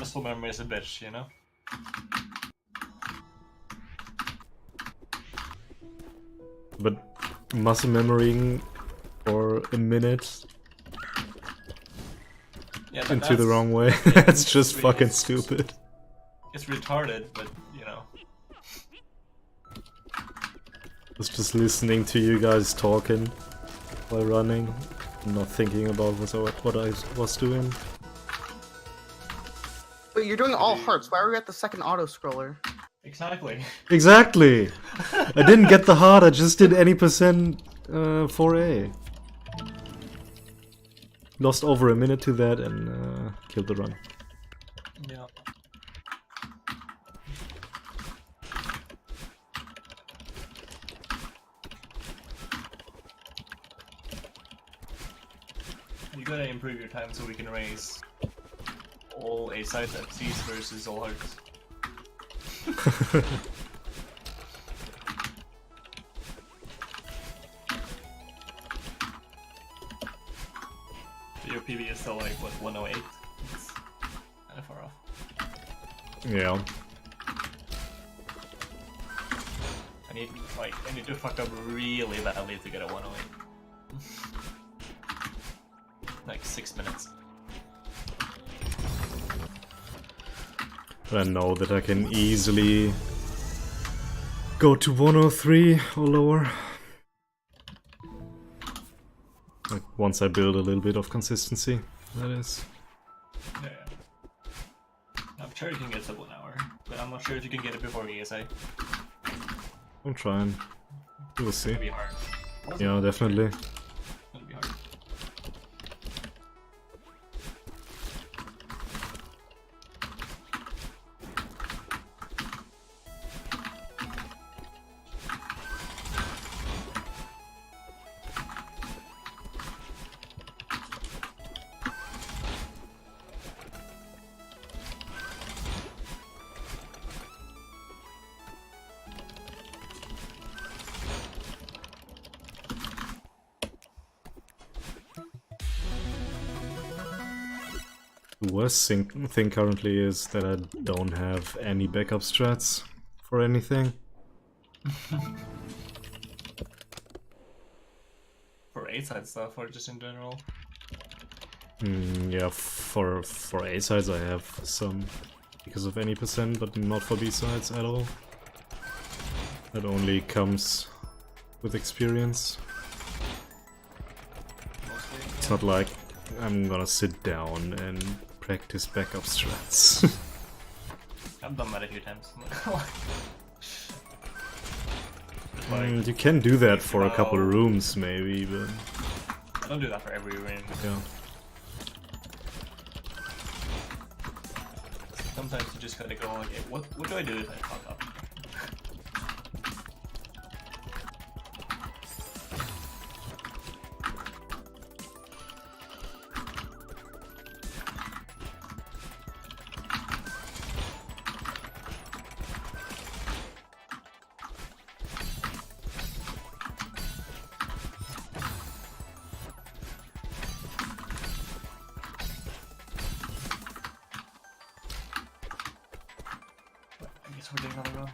Muscle memory is a bitch, you know? But muscle memorying for a minute into the wrong way, that's just really fucking stupid. It's retarded, but you know. I was just listening to you guys talking while running, not thinking about what I was doing. Wait, you're doing all hearts. Why are we at the second auto scroller? Exactly. Exactly! I didn't get the heart, I just did any percent 4A. Lost over a minute to that and killed the run. Yeah. You gotta improve your time so we can raise all A sides FCs versus all hearts. Your PB is still like, what, 108? It's kinda far off. Yeah. I need to fuck up really badly to get a 108. Like 6 minutes. But I know that I can easily go to 103 or lower. Like once I build a little bit of consistency, that is. Yeah. I'm sure you can get to 1 hour, but I'm not sure if you can get it before ESA. I'm trying. We'll see. It's gonna be hard. Yeah, definitely. It's gonna be hard. The worst thing currently is that I don't have any backup strats for anything. For A-side stuff, or just in general? Yeah, for A-sides I have some because of any percent, but not for B-sides at all. That only comes with experience. Mostly. It's not like I'm gonna sit down and practice backup strats. I've done that a few times. You can do that for a couple rooms maybe, but... I don't do that for every room. Yeah. Sometimes you just gotta go, okay, what do I do if I fuck up? I guess we're doing another run.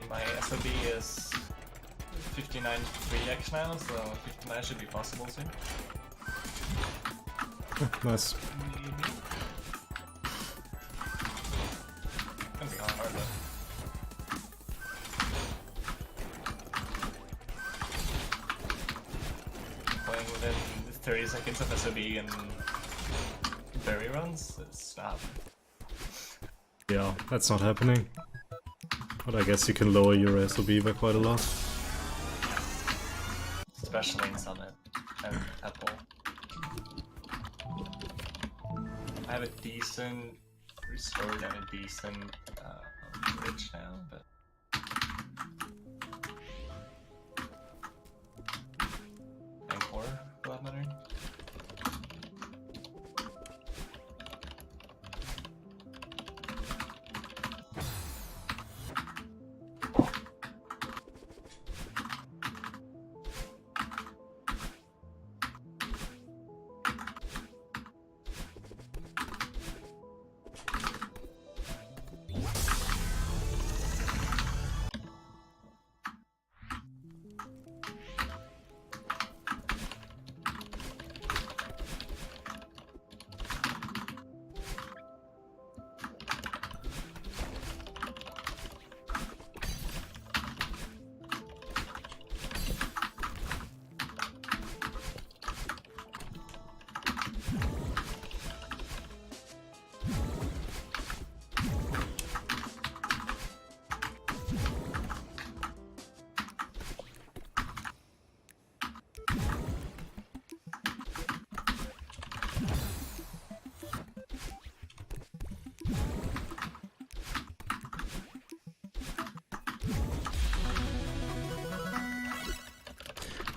My SOB is 59 3x now, so 59 should be possible soon. Nice. Maybe. Gonna be hard though. Playing within 30 seconds of SOB and berry runs, it's not. Yeah, that's not happening. But I guess you can lower your SOB by quite a lot. Especially in Summit and Apple. I have a decent restored and a decent bridge now, but and core for that matter.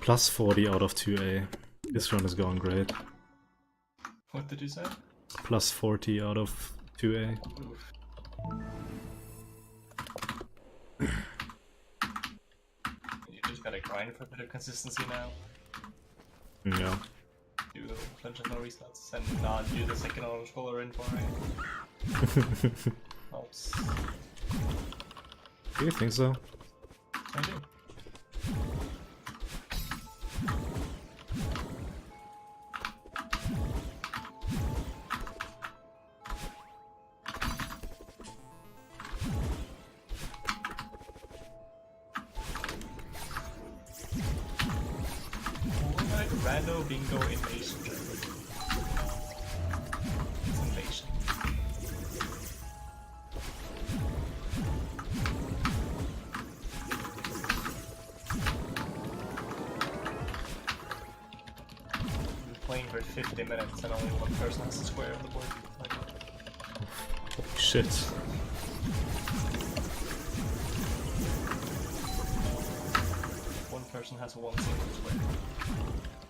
Plus 40 out of 2A. This run is going great. What did you say? Plus 40 out of 2A. Oof. You just gotta grind for a bit of consistency now. Yeah. Do a bunch of no resets and not do the second auto scroller in for it. Helps. Do you think so? I do. Rando bingo invasion. It's invasion. We're playing for 50 minutes and only one person has a square on the board. Like, Holy shit. one person has one single square.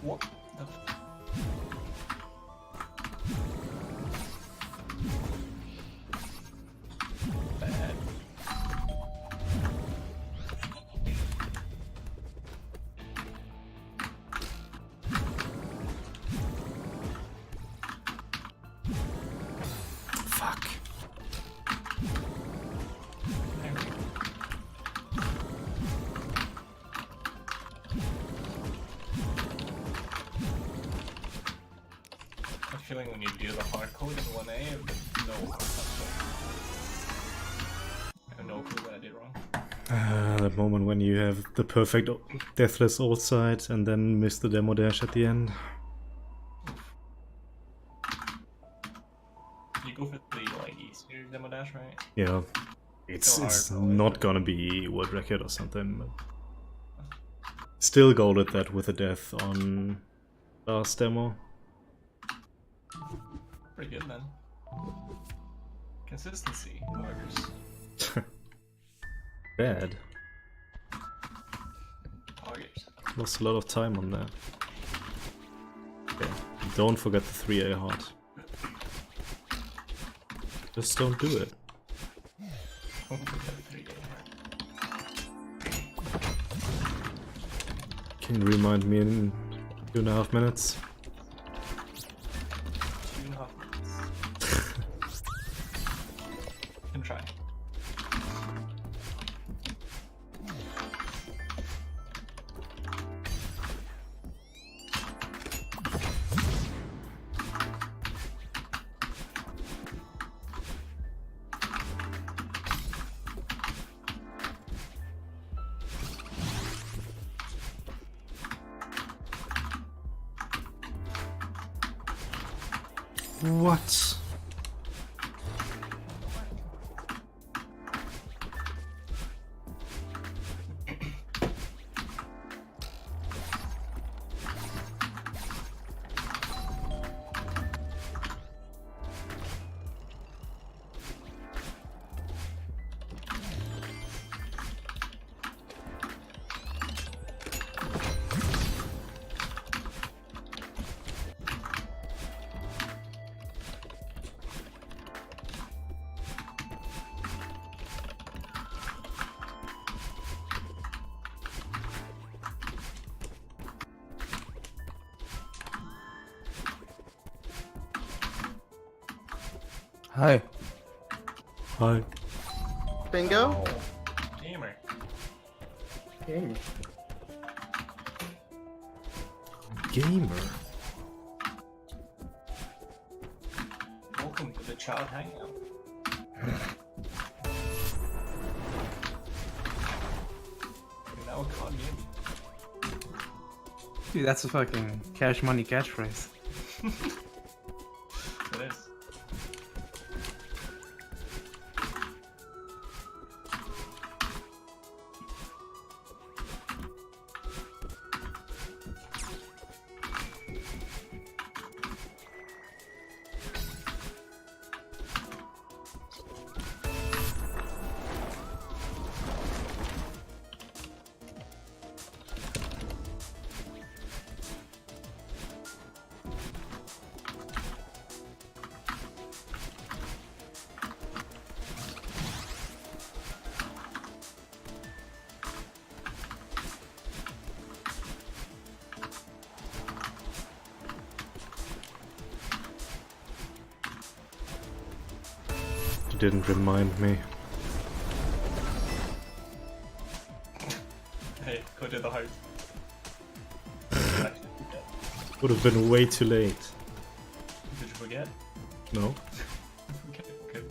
What the f- Bad. Fuck. There we go. I'm feeling when you do the hard code in 1A, but no hard code. I have no clue what I did wrong. That moment when you have the perfect deathless ult side and then miss the demo dash at the end. You go for the like easier demo dash, right? Yeah. It's So hard, probably. not gonna be world record or something, but still golded that with a death on last demo. Pretty good then. Consistency matters. Bad. Target. Lost a lot of time on that. Okay. Don't forget the 3A heart. Just don't do it. Can you remind me in 2.5 minutes? 2.5 minutes. Can try. What? Hi. Hi. Bingo. Oh, gamer. Game. Gamer. Welcome to the child hangout. You're now a COD gamer. Dude, that's a fucking cash money catchphrase. It is. You didn't remind me. Hey, go to the heart. Would have been way too late. Did you forget? No? Okay, good.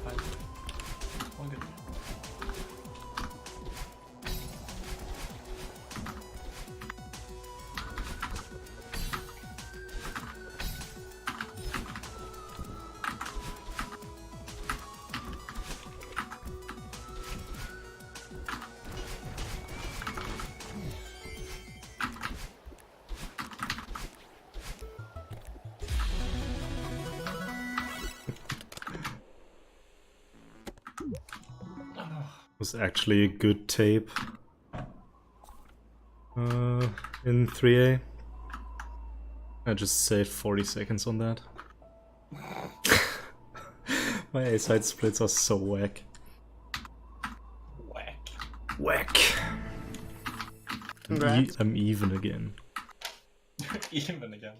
Fine. All good. Was actually a good tape. In 3A. I just saved 40 seconds on that. My A-side splits are so whack. Whack. Whack. Congrats. I'm even again. Even again.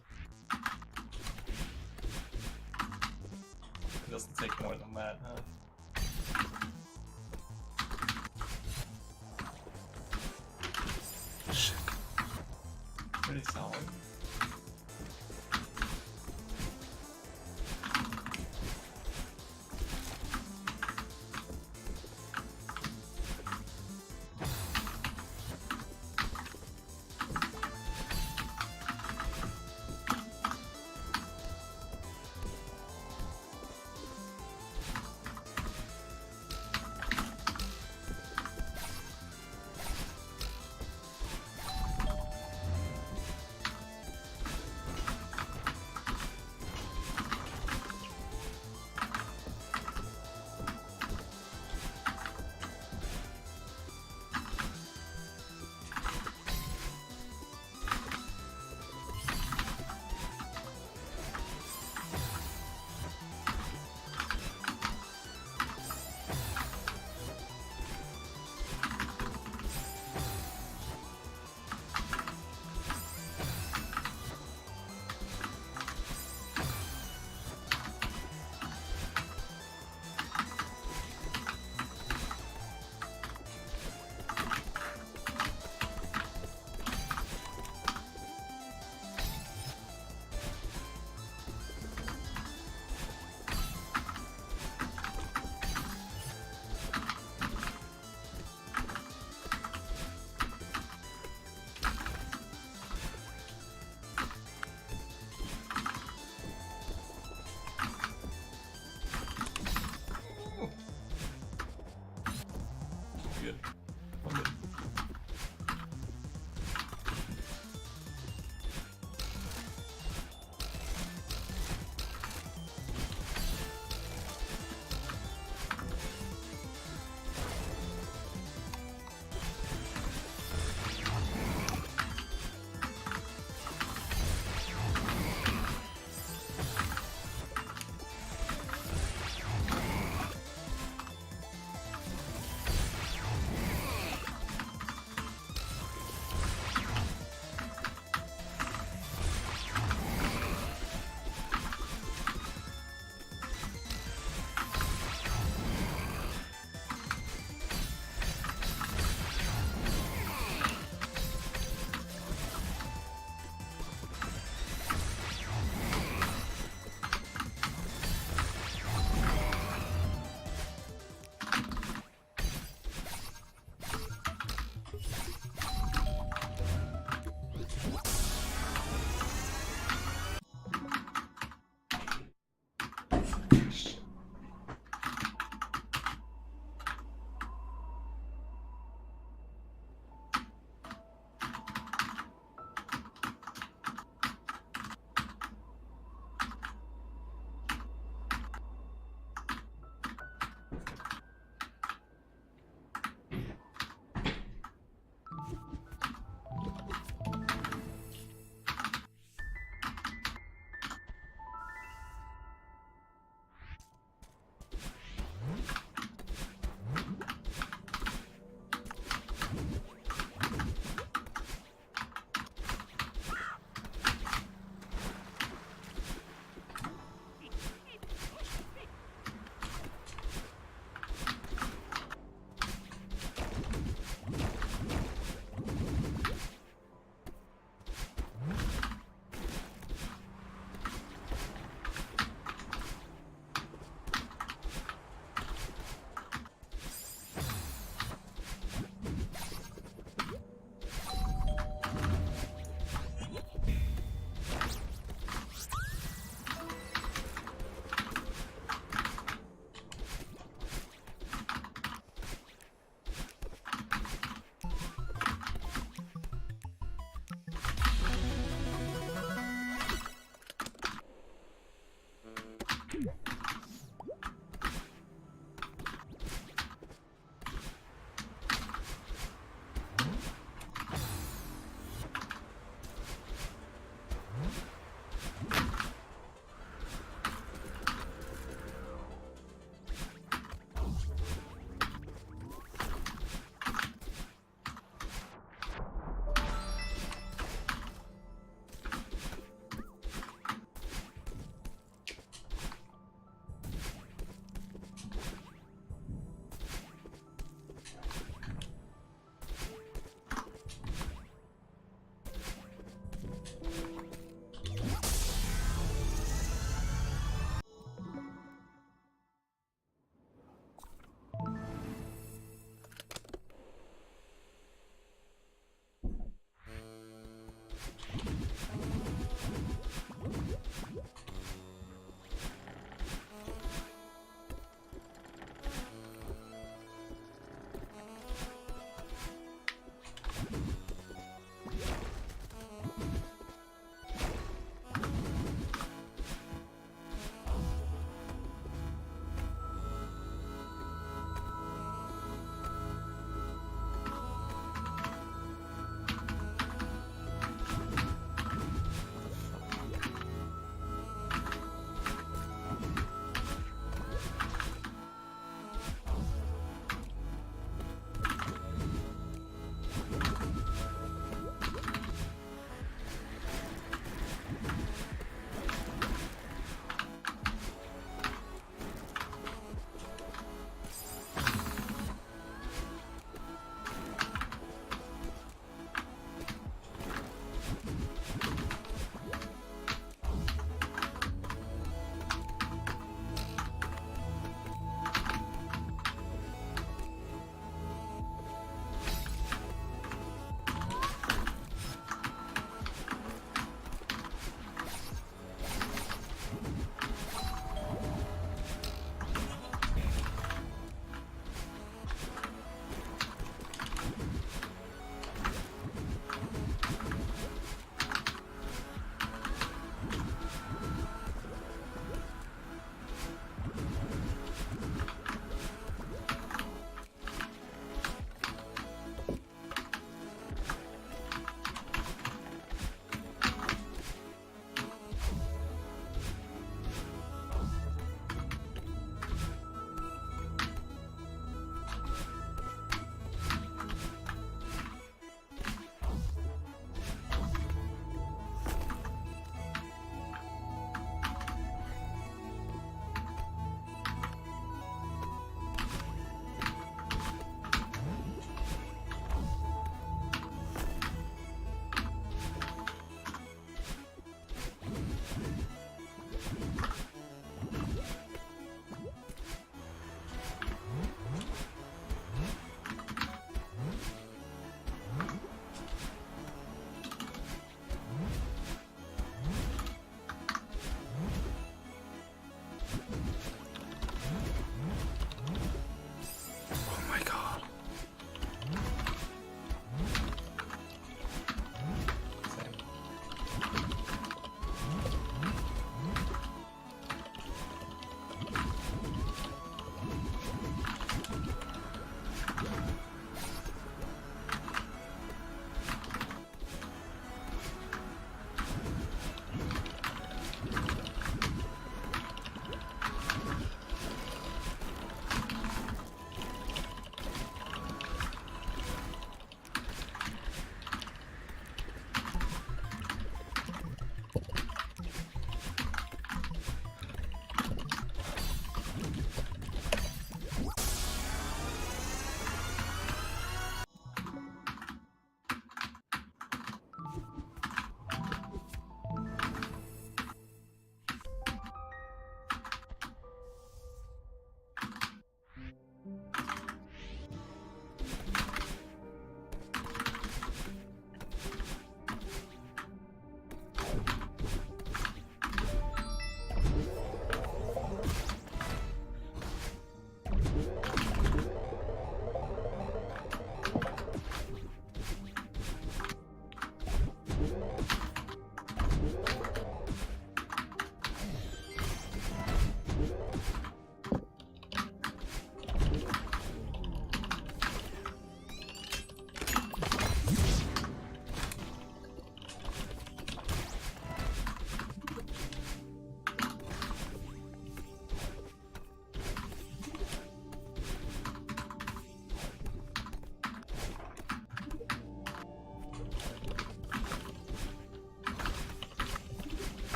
It doesn't take more than that, huh? Shit. Pretty solid.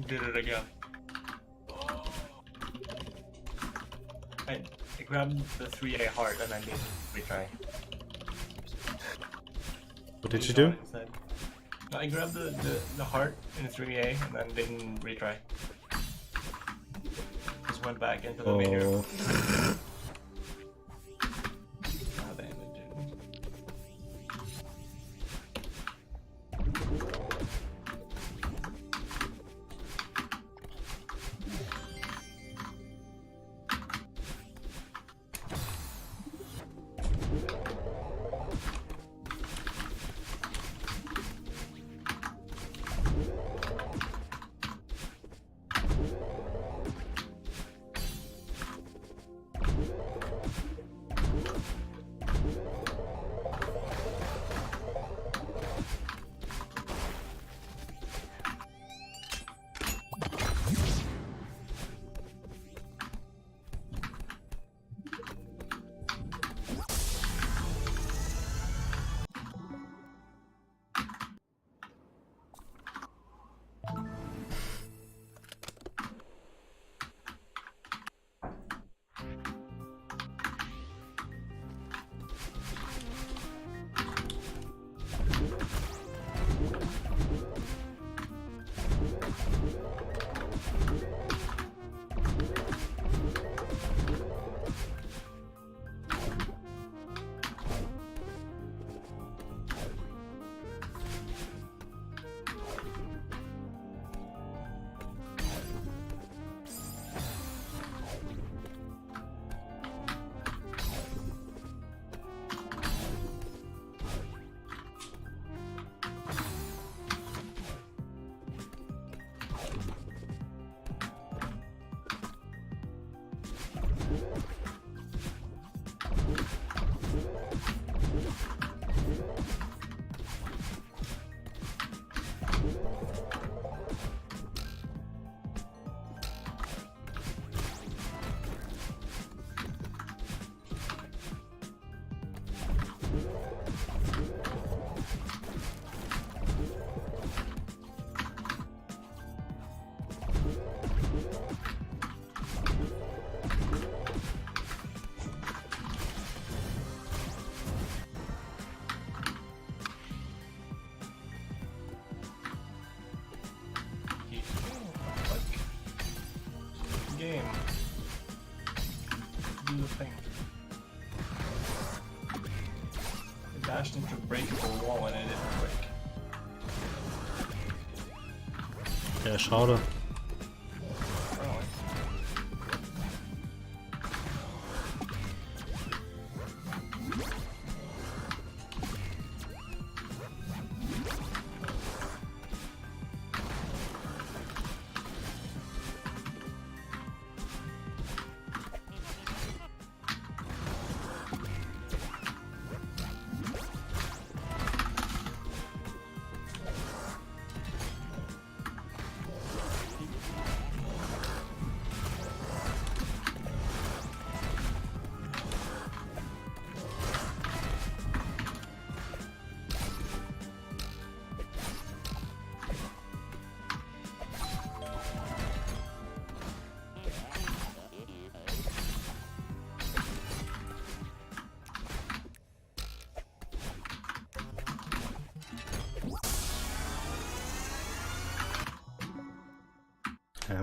Did it again. I grabbed the 3A heart and I didn't retry. What did you do? Instead. No, I grabbed the heart in 3A and then didn't retry. Just went back into the menu. Oh. Ah, damn it, dude. Game. Do the thing. I dashed into a breakable wall and it didn't break. Ja, schade. Really?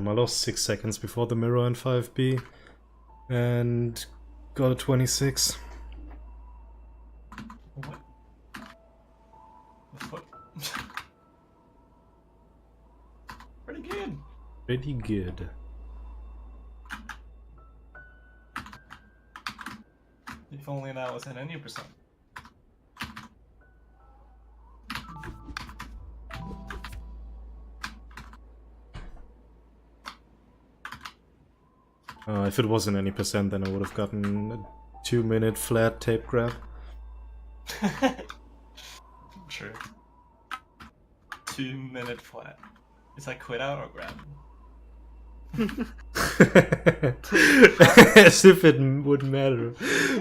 I lost 6 seconds before the mirror in 5B and got a 26. What? The fuck? Pretty good. Pretty good. If only that was at any percent. If it wasn't any percent, then I would have gotten a 2-minute flat tape grab. True. 2-minute flat. Is that quit out or grab? As if it would matter.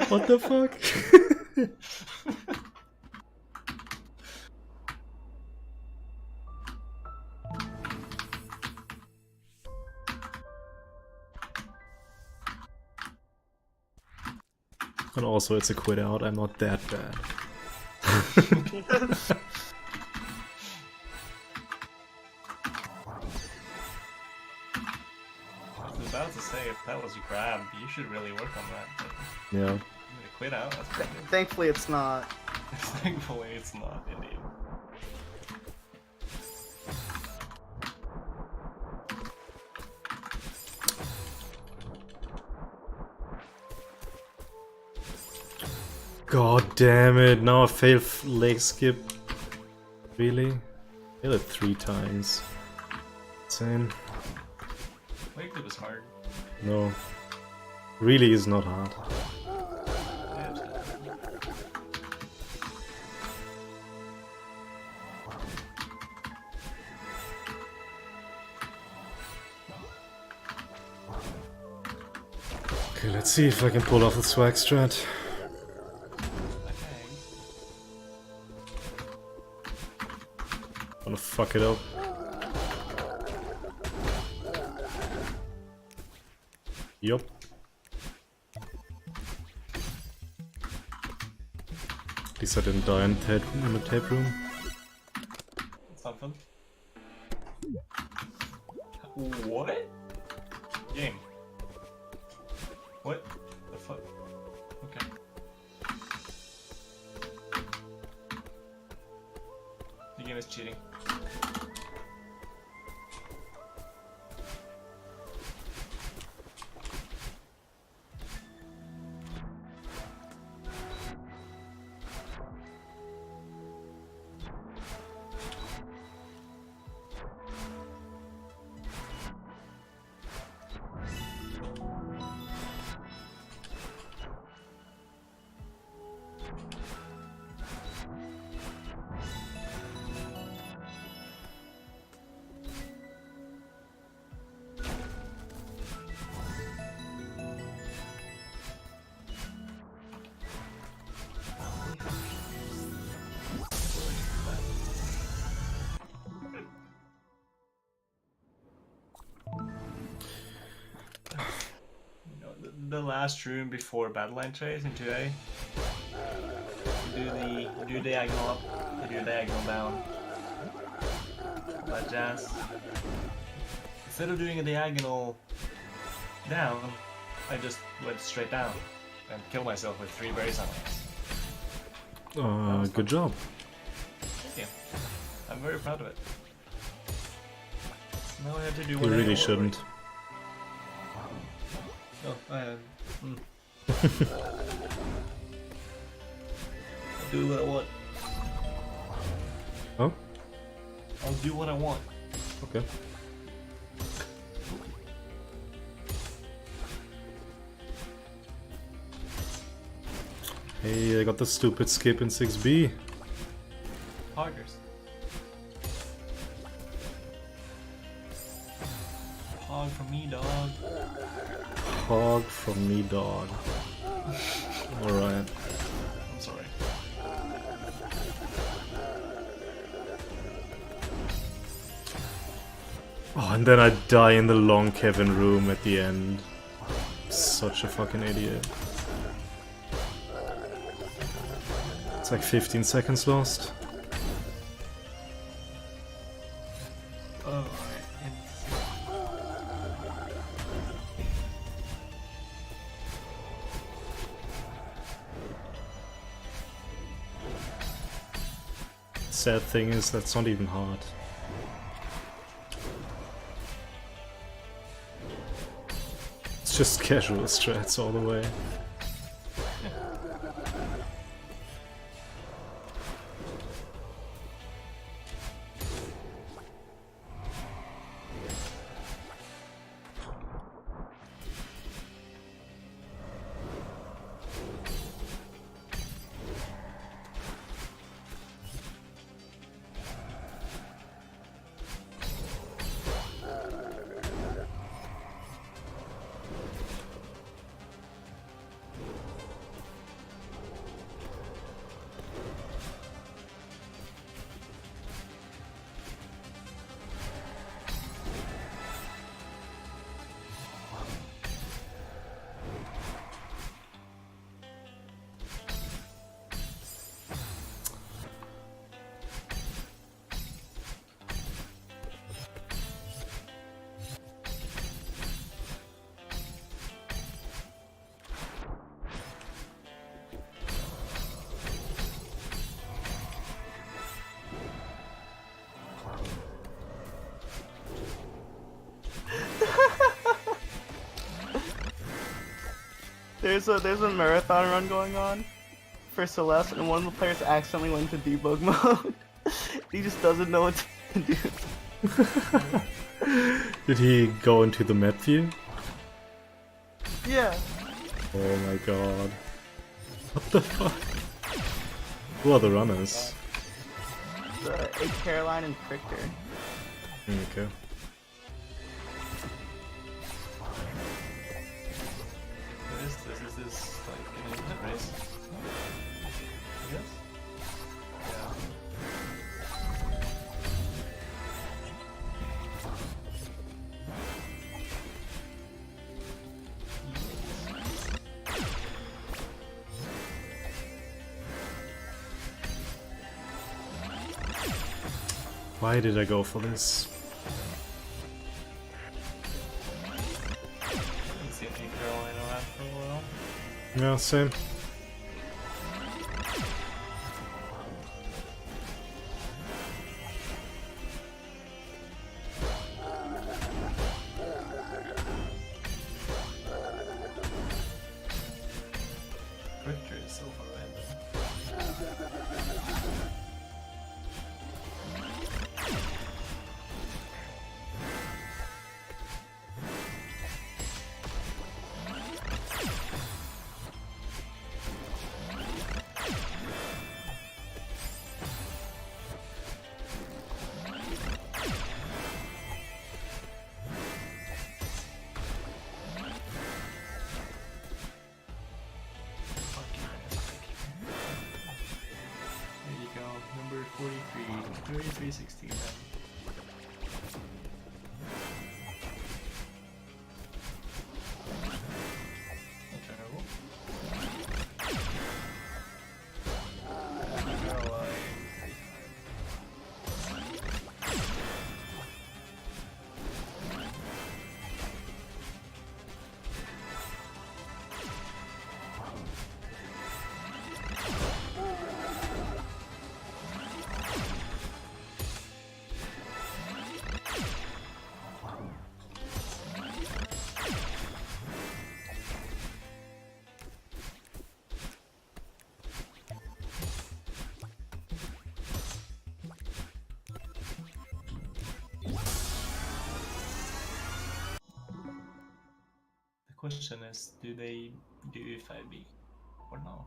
What the fuck? And also it's a quit out, I'm not that bad. I was about to say, if that was a grab, you should really work on that. But Yeah. I'm gonna quit out, that's pretty good. Thankfully, it's not. Thankfully, it's not, indeed. God damn it, now I failed leg skip. Really? Failed it 3 times. Insane. Leg flip is hard. No. Really is not hard. Yeah, it's good. Okay, let's see if I can pull off the swag strat. Okay. Gonna fuck it up. Yup. At least I didn't die in the tape room. Something. What? Game. What the fuck? Okay. The game is cheating. The last room before battle line trays in 2A. You do diagonal up, you do diagonal down. That jazz. Instead of doing a diagonal down, I just went straight down and killed myself with 3 berry silence. Good job. Thank you. I'm very proud of it. Now I have to do You what I really want. shouldn't. Oh, I am. I'll do what I want. Oh? I'll do what I want. Okay. Hey, I got the stupid skip in 6B. Poggers. Pog for me, dog. Hog from me, dog. Alright. I'm sorry. Oh, and then I die in the long Kevin room at the end. Such a fucking idiot. It's like 15 seconds lost. Oh, Sad thing is, that's not even hard. It's just casual strats all the way. there's a marathon run going on for Celeste, and one of the players accidentally went into debug mode. He just doesn't know what to do. Did he go into the map view? Yeah. Oh my god. What the fuck? Who are the runners? A Caroline and Crichter. Okay. What is this? Is this like an infinite race? Yes? Yeah. Why did I go for this? Haven't seen any Carolina around for a while. Yeah, same. Critter is so far random. There you go, number 43, 3316. Not terrible. Caroline, 35. The question is, do they do 5B or no?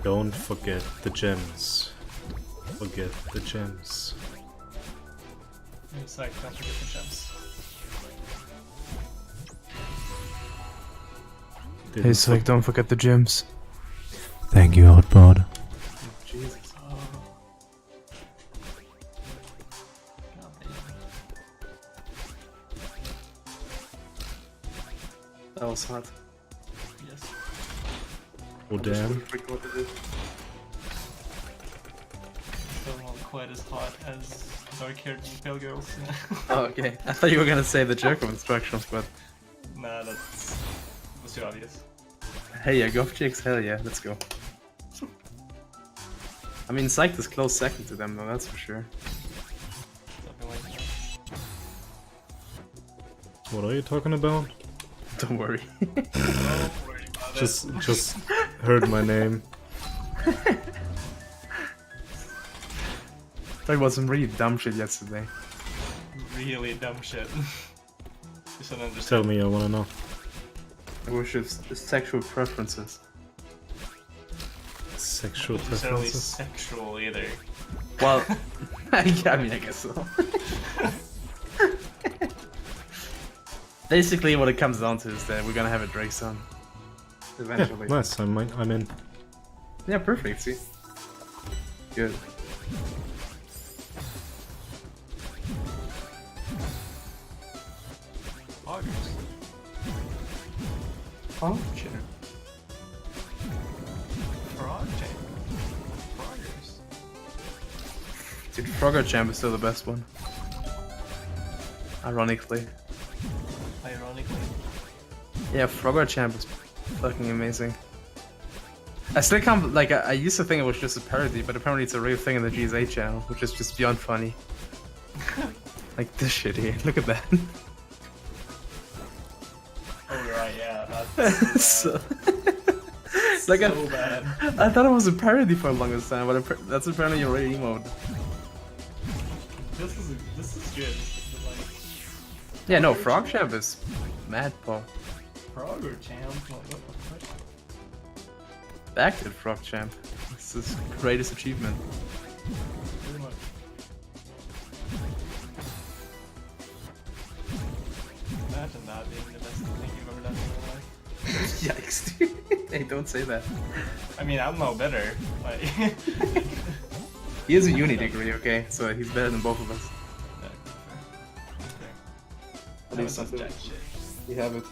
Don't forget the gems. Forget the gems. It's like, don't forget the gems. Didn't Hey, Psych, don't forget the gyms. Thank you, Outboard. Jesus. Oh. God damn. That was hot. Yes. Oh damn. Still not quite as hot as dark-haired pale girls. Oh, okay. I thought you were gonna say the Jerko instructions, but Nah, that was too obvious. hey, yeah, Golf Chicks, hell yeah, let's go. I mean, Psych is close second to them, though, that's for sure. Something like that. What are you talking about? Don't worry. Don't worry about Just heard my name. Talked about some really dumb shit yesterday. it. Really dumb shit. You should understand. Tell me, I wanna know. It was just sexual preferences. Sexual Not necessarily preferences? sexual either. Well, yeah, I mean, I guess so. Basically, what it comes down to is that we're gonna have a Drake son. Yeah, Eventually. nice. I'm in. Yeah, perfect, see? Good. August. Oh, shit. Frog Champ. Froggers. Dude, Frogger Champ is still the best one. Ironically. Ironically. Yeah, Frogger Champ is fucking amazing. I still can't, like, I used to think it was just a parody, but apparently it's a real thing in the GSA channel, which is just beyond funny. Like this shit here, look at that. Oh right, yeah, that's so like, so bad. I thought it was a parody for the longest time, but that's apparently a real emote. This is good. Like, Yeah, no, Frog Champ is mad, Paul. Frogger Champ. Like, what the fuck? Back to Frog Champ. It's his greatest achievement. Pretty much. Imagine that being the best thing you've ever done in your life. Yikes, dude. Hey, don't say that. I mean, I'm no better. Like, He has a uni degree, okay? So he's better than both of us. That was some jack shit. We have it.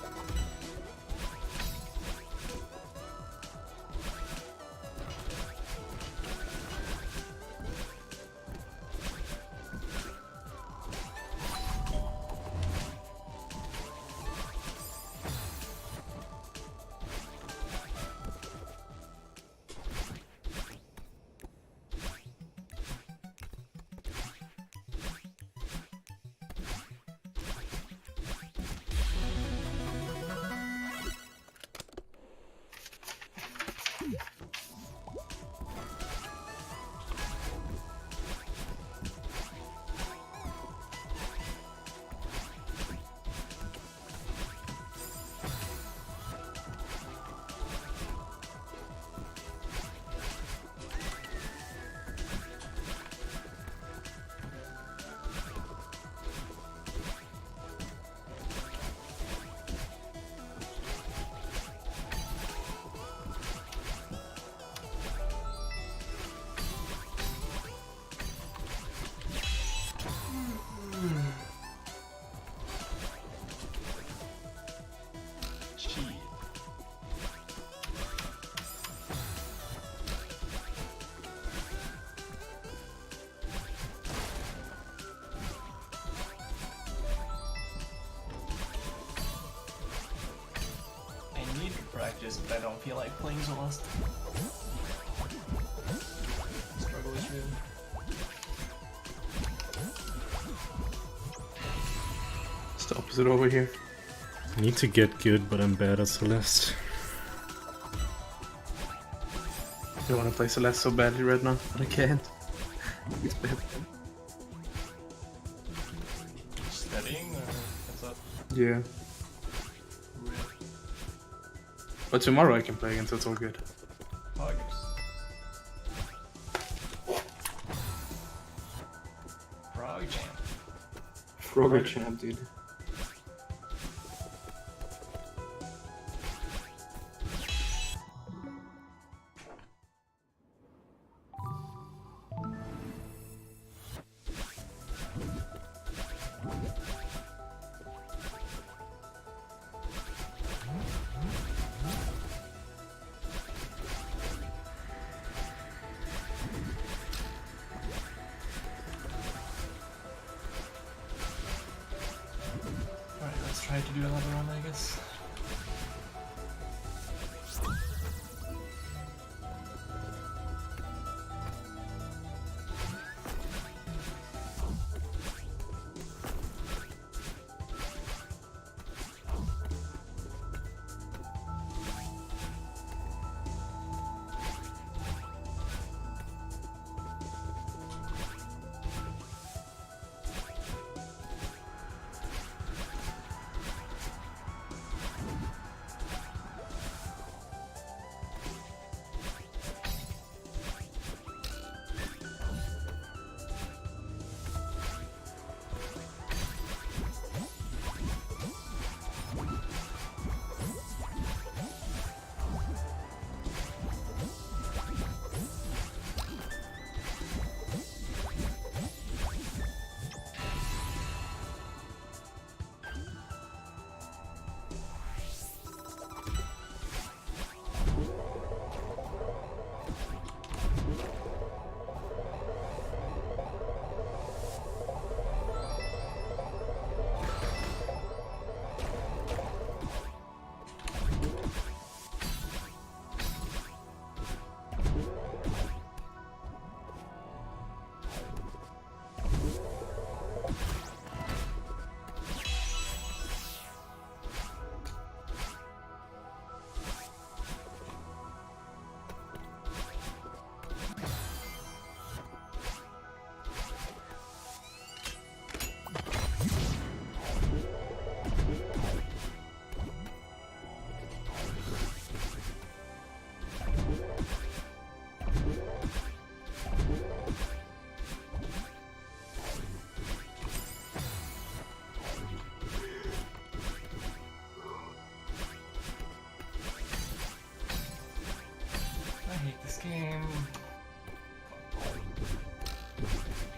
Shit. I need to practice, but I don't feel like playing Celeste. Struggle is real. It's the opposite over here. I need to get good, but I'm bad at Celeste. I want to play Celeste so badly right now, but I can't. It's bad. Studying or what's up? Yeah. But tomorrow I can play again, so it's all good. August. Frog Champ. Frogger Champ, dude. Alright, let's try to do another run, I guess.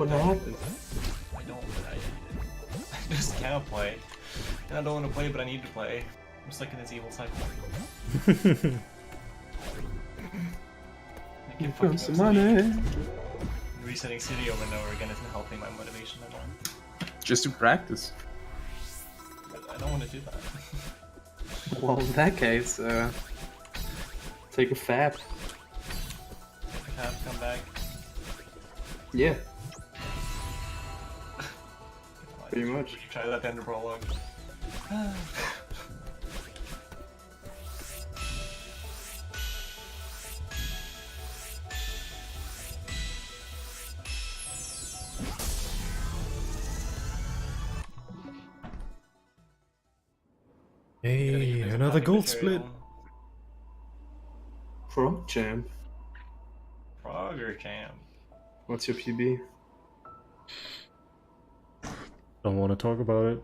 What happened? I don't. I just can't play. And I don't want to play, but I need to play. I'm stuck in this evil cycle. I keep fucking Some up money. Resetting city over and over again isn't helping my motivation at all. Just to practice. But I don't want to do that. Well, in that case, take a fab. Have come back. Yeah. Pretty much. We should try that Ender Prologue. Hey, another gold split. Frog champ. Frogger champ. What's your PB? Don't want to talk about it.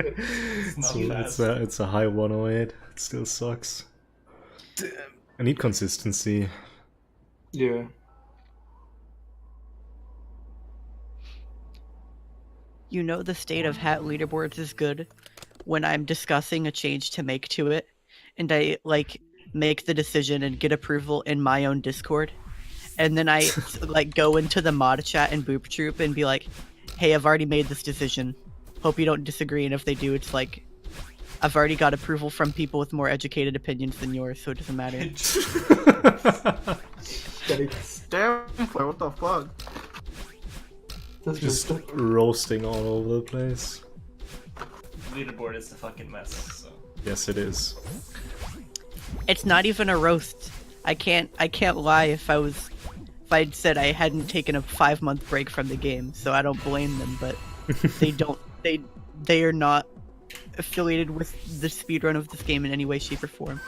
It's not fast. It's a high 108. It still sucks. I need consistency. Yeah. You know the state of hat leaderboards is good when I'm discussing a change to make to it, and I like make the decision and get approval in my own Discord, and then I like go into the mod chat and Boop Troop and be like, "Hey, I've already made this decision. Hope you don't disagree." And if they do, it's like, I've already got approval from people with more educated opinions than yours, so it doesn't matter. Damn, what the fuck? That's Just just roasting all over the place. Leaderboard is a fucking mess, so. Yes, it is. It's not even a roast. I can't lie if I'd said I hadn't taken a 5-month break from the game, so I don't blame them, but they are not affiliated with the speedrun of this game in any way, shape, or form.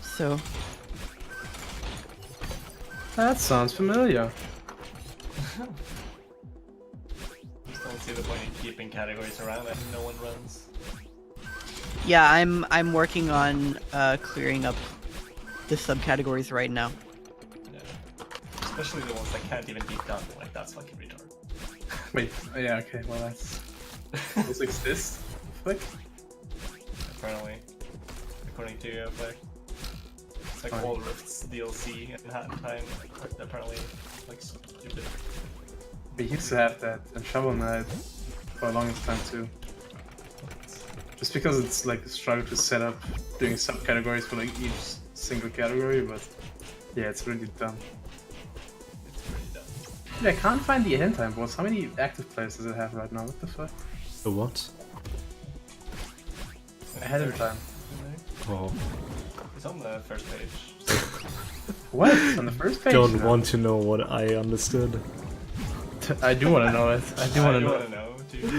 So That sounds familiar. Just don't see the point in keeping categories around that no one runs. yeah, I'm working on clearing up the subcategories right now. Yeah. Especially the ones that can't even be done, like that's fucking retarded. Wait, oh, yeah, okay, well that's... Those exist? What? Apparently. According to like it's like Fine. Wall Rifts DLC and Hat in Time, apparently like stupid. We used to have that in Shovel Knight for the longest time too. Just because it's like a struggle to set up doing subcategories for like each single category, but yeah, it's really dumb. It's pretty dumb. Dude, I can't find the end time boss. How many active players does it have right now? What the fuck? The what? Ahead of time. Oh, It's on the first page. What? On the first page? don't now? want to know what I understood. I do want to know it. I do want to know. wanna know, dude.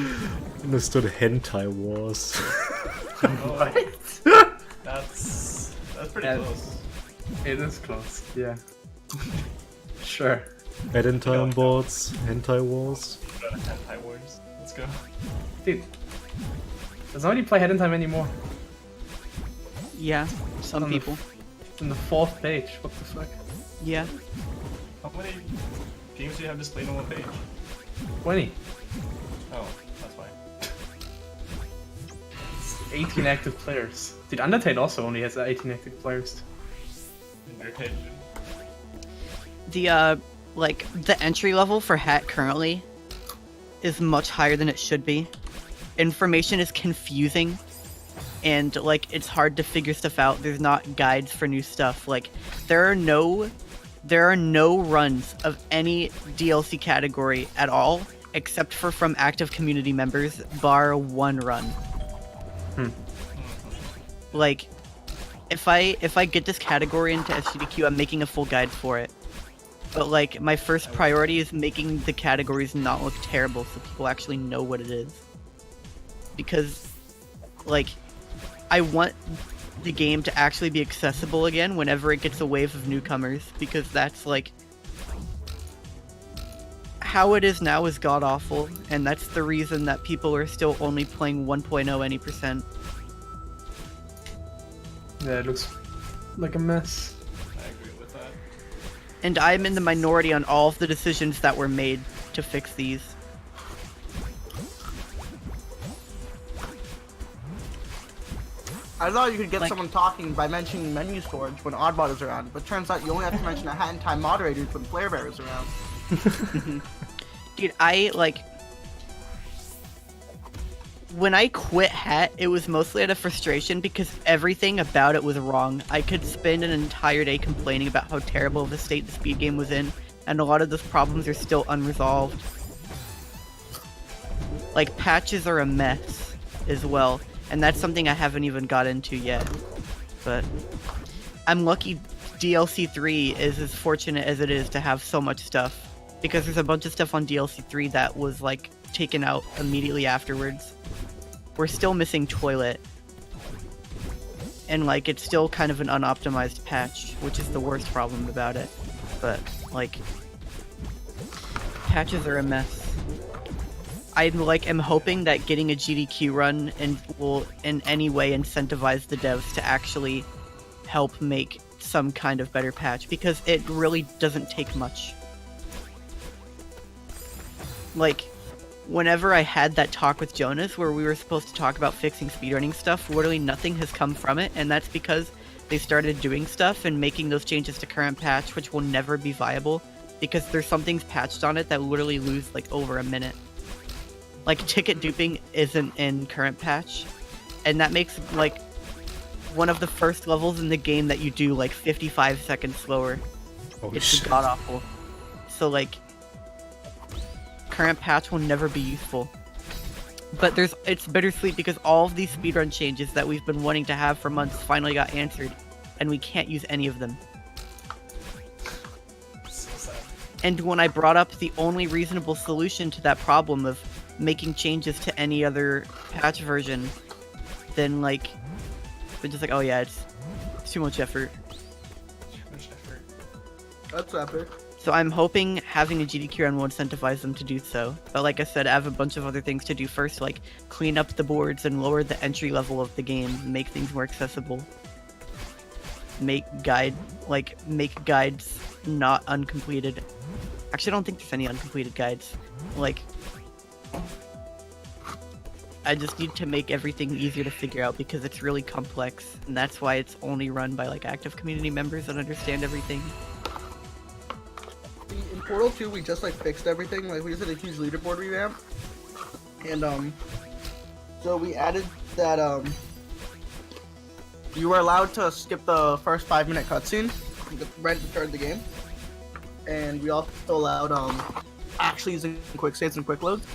Understood hentai wars. Oh, that's pretty Yeah. close. It is close. Yeah. Sure. Head in time boards, hentai wars. Hentai Wars. Let's go. Dude. Does nobody play Head in Time anymore? Yeah, some On the- people. It's on the 4th page. What the fuck? Yeah. How many games do you have displayed on one page? 20. Oh, that's fine. 18 active players. Dude, Undertale also only has 18 active players. Undertale. The like the entry level for hat currently is much higher than it should be. Information is confusing and like it's hard to figure stuff out. There's not guides for new stuff. Like there are no runs of any DLC category at all except for from active community members bar one run. Like if I get this category into SGDQ, I'm making a full guide for it. But like my first priority is making the categories not look terrible so people actually know what it is. Because like I want the game to actually be accessible again whenever it gets a wave of newcomers, because that's like how it is now is god awful, and that's the reason that people are still only playing 1.0 any percent. Yeah, it looks like a mess. I agree with that. And I'm in the minority on all of the decisions that were made to fix these. I thought you could get Like- someone talking by mentioning menu storage when Oddbot is around, but turns out you only have to mention a Hat in Time moderators when Flare Bear is around. Dude, when I quit Hat, it was mostly out of frustration because everything about it was wrong. I could spend an entire day complaining about how terrible of a state the speed game was in, and a lot of those problems are still unresolved. Like, patches are a mess as well, and that's something I haven't even got into yet. But I'm lucky DLC 3 is as fortunate as it is to have so much stuff, because there's a bunch of stuff on DLC 3 that was, like, taken out immediately afterwards. We're still missing Toilet. And, like, it's still kind of an unoptimized patch, which is the worst problem about it. But, like, patches are a mess. I, like, am hoping that getting a GDQ run and will in any way incentivize the devs to actually help make some kind of better patch, because it really doesn't take much. Like, whenever I had that talk with Jonas where we were supposed to talk about fixing speedrunning stuff, literally nothing has come from it, and that's because they started doing stuff and making those changes to current patch, which will never be viable, because there's some things patched on it that literally lose, like, over a minute. Like, ticket duping isn't in current patch, and that makes, like, one of the first levels in the game that you do, like, 55 seconds slower. Holy It's shit. god-awful. So, like, current patch will never be useful. But it's bittersweet because all of these speedrun changes that we've been wanting to have for months finally got answered, and we can't use any of them. So sad. And when I brought up the only reasonable solution to that problem of making changes to any other patch version, then, like, they're just like, oh yeah, it's too much effort. Too much effort. That's epic. So I'm hoping having a GDQ run will incentivize them to do so. But like I said, I have a bunch of other things to do first, like clean up the boards and lower the entry level of the game, make things more accessible. Make guides not uncompleted. Actually, I don't think there's any uncompleted guides. Like, I just need to make everything easier to figure out because it's really complex, and that's why it's only run by, like, active community members that understand everything. In Portal 2, we just, like, fixed everything. Like, we just did a huge leaderboard revamp. And, so we added that, you were allowed to skip the first 5-minute cutscene right at the start of the game. And we also allowed, actually using quick saves and quick loads.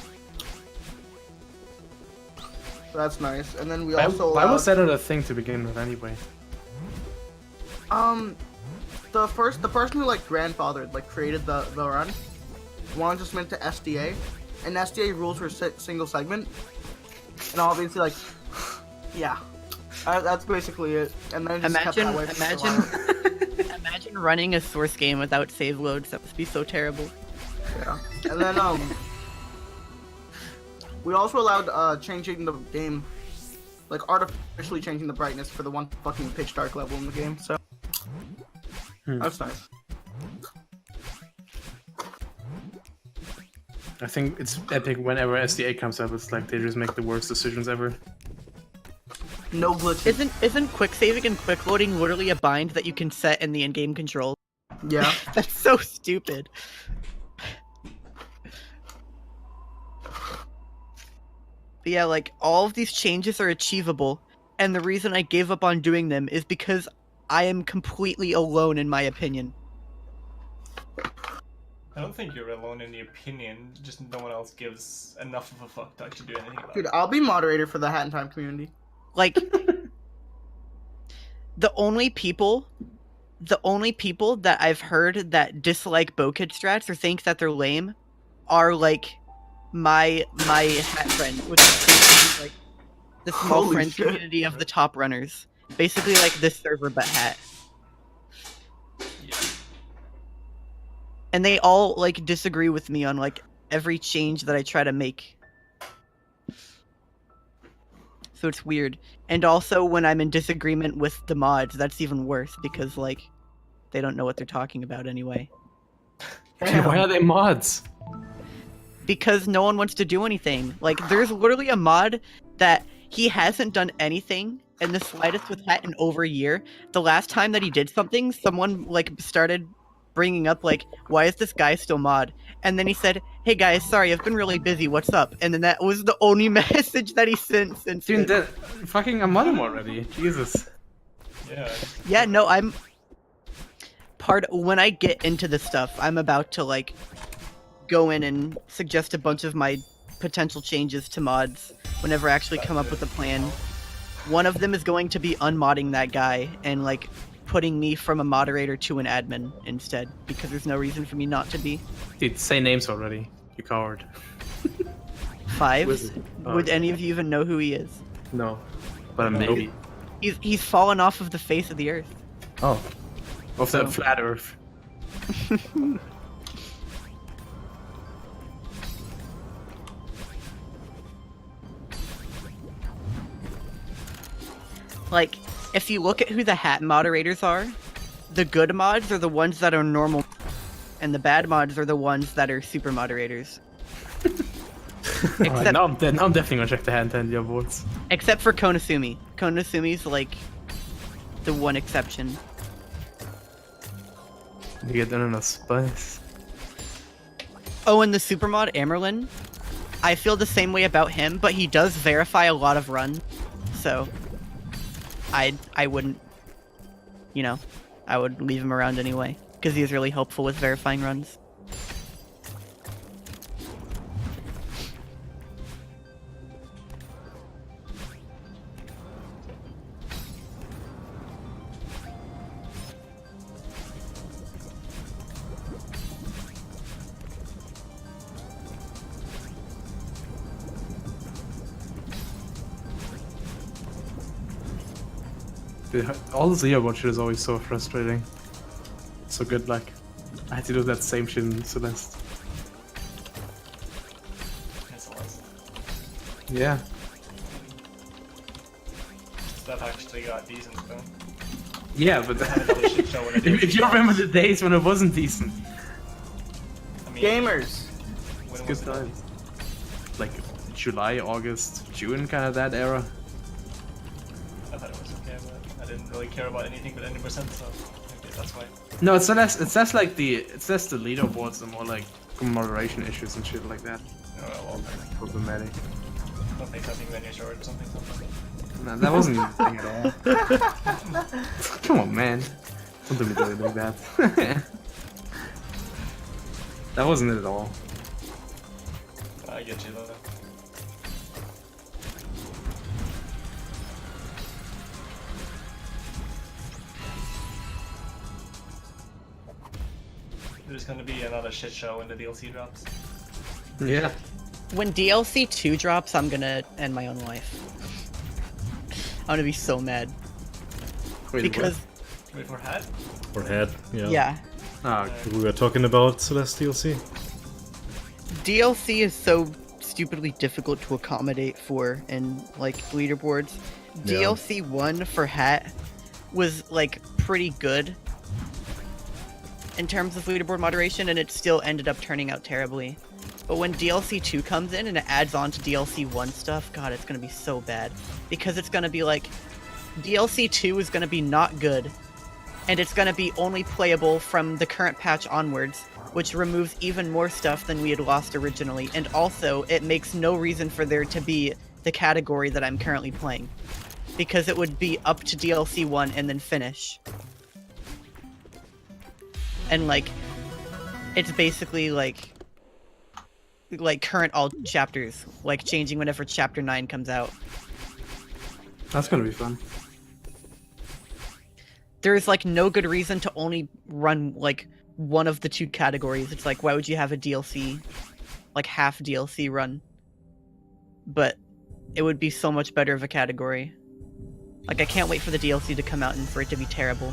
So that's nice. And then we also Why allowed, was that a thing to begin with anyway? the person who, like, grandfathered, like, created the run wanted to submit to SDA, and SDA rules were single segment, and obviously, like, yeah, that's basically it. And then just kept that way for a while. Imagine running a source game without save loads. That must be so terrible. Yeah. And then we also allowed changing the game, like, artificially changing the brightness for the one fucking pitch dark level in the game. So that's nice. I think it's epic whenever SDA comes up. It's like they just make the worst decisions ever. No glitches. Isn't quick saving and quick loading literally a bind that you can set in the in-game control? Yeah. That's so stupid. But yeah, like, all of these changes are achievable, and the reason I gave up on doing them is because I am completely alone in my opinion. I don't think you're alone in the opinion, just no one else gives enough of a fuck to actually do anything about Dude, it. I'll be moderator for the Hat in Time community. Like, the only people that I've heard that dislike Bokid strats or think that they're lame are, like, my hat friends, which is basically, like, the small Holy friend shit. community of the top runners. Basically like this server but hat. Yeah. And they all, like, disagree with me on, like, every change that I try to make. So it's weird. And also when I'm in disagreement with the mods, that's even worse because, like, they don't know what they're talking about anyway. Dude, why are they mods? Because no one wants to do anything. Like, there's literally a mod that he hasn't done anything in the slightest with Hat in over a year. The last time that he did something, someone like started bringing up like, why is this guy still mod? And then he said, hey guys, sorry, I've been really busy, what's up? And then that was the only message that he sent since Dude, then. fucking I mod him already. Jesus. Yeah. Yeah, no, I'm when I get into this stuff, I'm about to like go in and suggest a bunch of my potential changes to mods whenever I actually come up with a plan. One of them is going to be unmodding that guy and like putting me from a moderator to an admin instead, because there's no reason for me not to be. Dude, say names already. You coward. Fives? Wizard. Oh, Would okay. any of you even know who he is? No. But maybe. He's fallen off of the face of the earth. Oh. Of the So- flat earth. Like, if you look at who the hat moderators are, the good mods are the ones that are normal, and the bad mods are the ones that are super moderators. Alright, now I'm definitely gonna check the hand and your votes. Except for Konosumi. Konasumi's like the one exception. You get done in a spice. Oh, and the supermod Amerlin, I feel the same way about him, but he does verify a lot of runs, so I wouldn't, you know, I would leave him around anyway, because he's really helpful with verifying runs. Dude, all this leaderboard shit is always so frustrating. So good luck. I had to do that same shit in Celeste. It's Celeste. Yeah. That actually got decent though. Yeah, but Had another shit show when it if you remember the days when it wasn't decent. I mean, Gamers. when Good was it? times. Like July, August, June, kind of that era. I thought it was okay, but I didn't really care about anything but 90%, so okay, that's why. No, it's less. It's less like the. It's less the leaderboards and more like moderation issues and shit like that. Well, Problematic. don't think something when you're short or something. No, that wasn't even a thing at all. Come on, man. Don't do me dirty like that. That wasn't it at all. I get you though. There's gonna be another shit show when the DLC drops. Yeah. When DLC 2 drops, I'm gonna end my own life. I'm gonna be so mad. Wait, Because, Wait for Hat? Or head, yeah. yeah, what? Oh, okay. We were talking about Celeste DLC. DLC is so stupidly difficult to accommodate for in, like, leaderboards. Yeah. DLC 1 for Hat was, like, pretty good in terms of leaderboard moderation, and it still ended up turning out terribly. But when DLC 2 comes in and it adds on to DLC 1 stuff, god, it's gonna be so bad. Because it's gonna be like, DLC 2 is gonna be not good, and it's gonna be only playable from the current patch onwards, which removes even more stuff than we had lost originally, and also, it makes no reason for there to be the category that I'm currently playing. Because it would be up to DLC 1 and then finish. And like, it's basically like current all chapters, like changing whenever chapter 9 comes out. That's gonna be fun. There's like no good reason to only run like one of the two categories. It's like, why would you have a DLC, like half DLC run? But it would be so much better of a category. Like, I can't wait for the DLC to come out and for it to be terrible.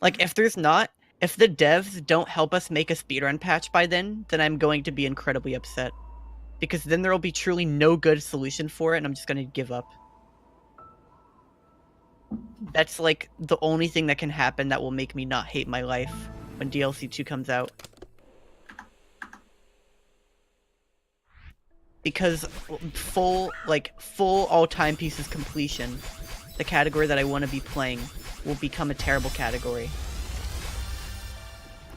Like, if the devs don't help us make a speedrun patch by then I'm going to be incredibly upset. Because then there will be truly no good solution for it, and I'm just going to give up. That's, like, the only thing that can happen that will make me not hate my life when DLC 2 comes out. Because full all timepieces completion, the category that I want to be playing, will become a terrible category.